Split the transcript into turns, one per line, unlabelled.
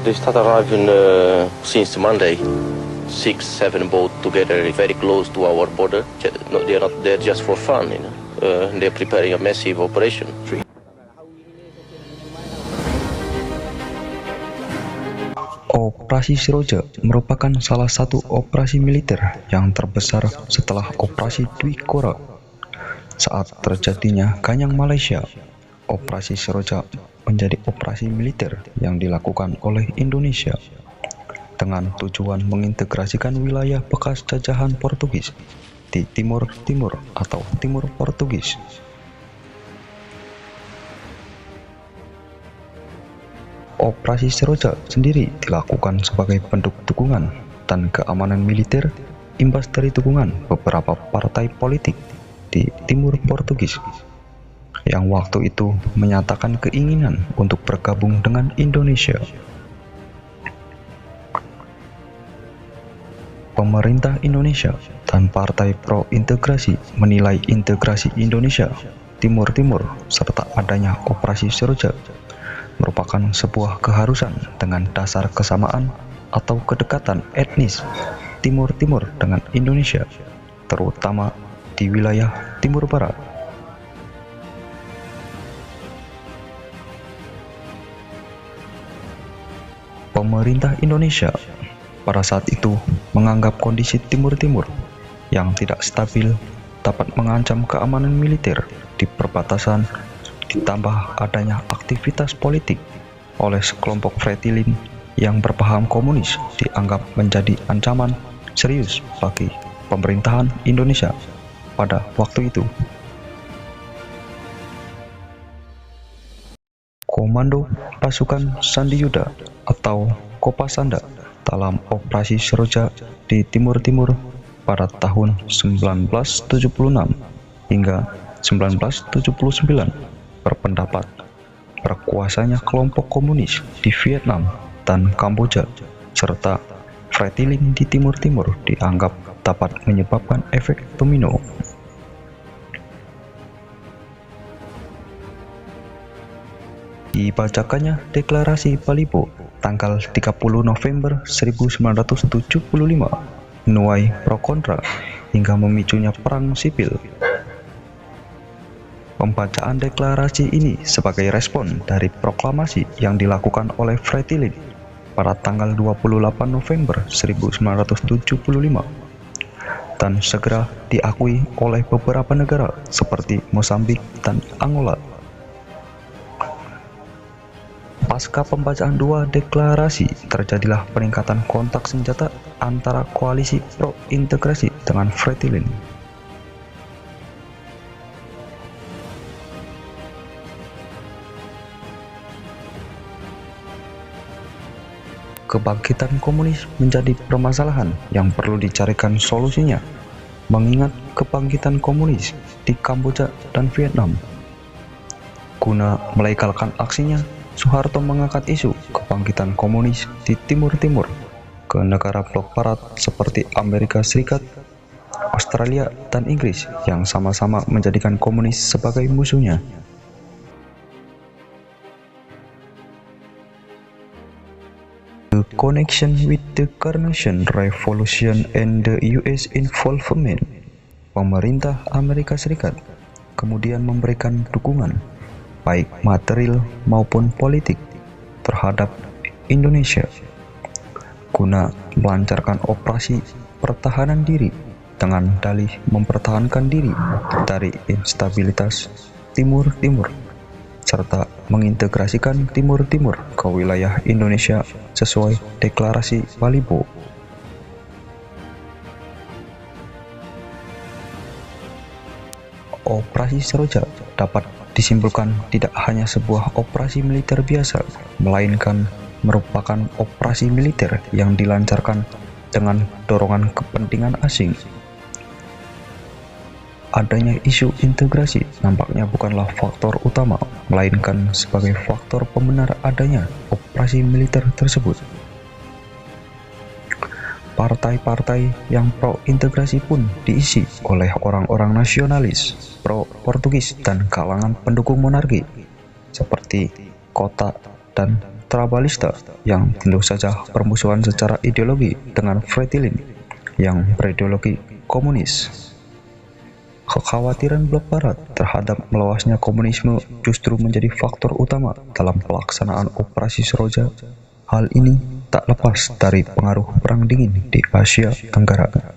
They start arriving since Monday. 6-7 boats together, very close to our border. No, they are not there just for fun. They're preparing a massive operation.
Operasi Seroja merupakan salah satu operasi militer yang terbesar setelah Operasi Dwi Kora. Saat terjadinya Ganyang Malaysia, Operasi Seroja menjadi operasi militer yang dilakukan oleh Indonesia dengan tujuan mengintegrasikan wilayah bekas jajahan Portugis di Timur Timur atau Timur Portugis. Operasi Seroja sendiri dilakukan sebagai bentuk dukungan dan keamanan militer imbas dari dukungan beberapa partai politik di Timur Portugis yang waktu itu menyatakan keinginan untuk bergabung dengan Indonesia. Pemerintah Indonesia dan partai pro-integrasi menilai integrasi Indonesia Timur Timur serta adanya Operasi Seroja merupakan sebuah keharusan dengan dasar kesamaan atau kedekatan etnis Timur Timur dengan Indonesia, terutama di wilayah Timur Barat. Pemerintah Indonesia pada saat itu menganggap kondisi Timur Timur yang tidak stabil dapat mengancam keamanan militer di perbatasan, ditambah adanya aktivitas politik oleh sekelompok Fretilin yang berpaham komunis dianggap menjadi ancaman serius bagi pemerintahan Indonesia pada waktu itu. Komando Pasukan Sandi Yuda atau Kopasanda dalam Operasi Seroja di Timur Timur pada tahun 1976 hingga 1979 berpendapat berkuasanya kelompok komunis di Vietnam dan Kamboja serta Fretilin di Timur Timur dianggap dapat menyebabkan efek domino. Dibacakannya Deklarasi Balibo tanggal 30 November 1975 menuai pro kontra hingga memicunya perang sipil. Pembacaan deklarasi ini sebagai respon dari proklamasi yang dilakukan oleh Fretilin pada tanggal 28 November 1975 dan segera diakui oleh beberapa negara seperti Mozambik dan Angola. Pasca pembacaan dua deklarasi, terjadilah peningkatan kontak senjata antara koalisi pro-integrasi dengan Fretilin. Kebangkitan komunis menjadi permasalahan yang perlu dicarikan solusinya, mengingat kebangkitan komunis di Kamboja dan Vietnam. Guna melegalkan aksinya, Soeharto mengangkat isu kebangkitan komunis di Timur Timur ke negara blok barat seperti Amerika Serikat, Australia, dan Inggris yang sama-sama menjadikan komunis sebagai musuhnya. The connection with the Carnation Revolution and the US involvement. Pemerintah Amerika Serikat kemudian memberikan dukungan baik material maupun politik terhadap Indonesia guna melancarkan operasi pertahanan diri dengan dalih mempertahankan diri dari instabilitas Timur Timur serta mengintegrasikan Timur Timur ke wilayah Indonesia sesuai Deklarasi Balibo. Operasi Seroja dapat disimpulkan tidak hanya sebuah operasi militer biasa, melainkan merupakan operasi militer yang dilancarkan dengan dorongan kepentingan asing. Adanya isu integrasi nampaknya bukanlah faktor utama, melainkan sebagai faktor pembenar adanya operasi militer tersebut. Partai-partai yang pro-integrasi pun diisi oleh orang-orang nasionalis, pro-Portugis dan kalangan pendukung monarki, seperti Kota dan Trabalista yang tentu saja bermusuhan secara ideologi dengan Fretilin yang berideologi komunis. Kekhawatiran blok barat terhadap meluasnya komunisme justru menjadi faktor utama dalam pelaksanaan operasi Seroja. Hal ini tak lepas dari pengaruh Perang Dingin di Asia Tenggara.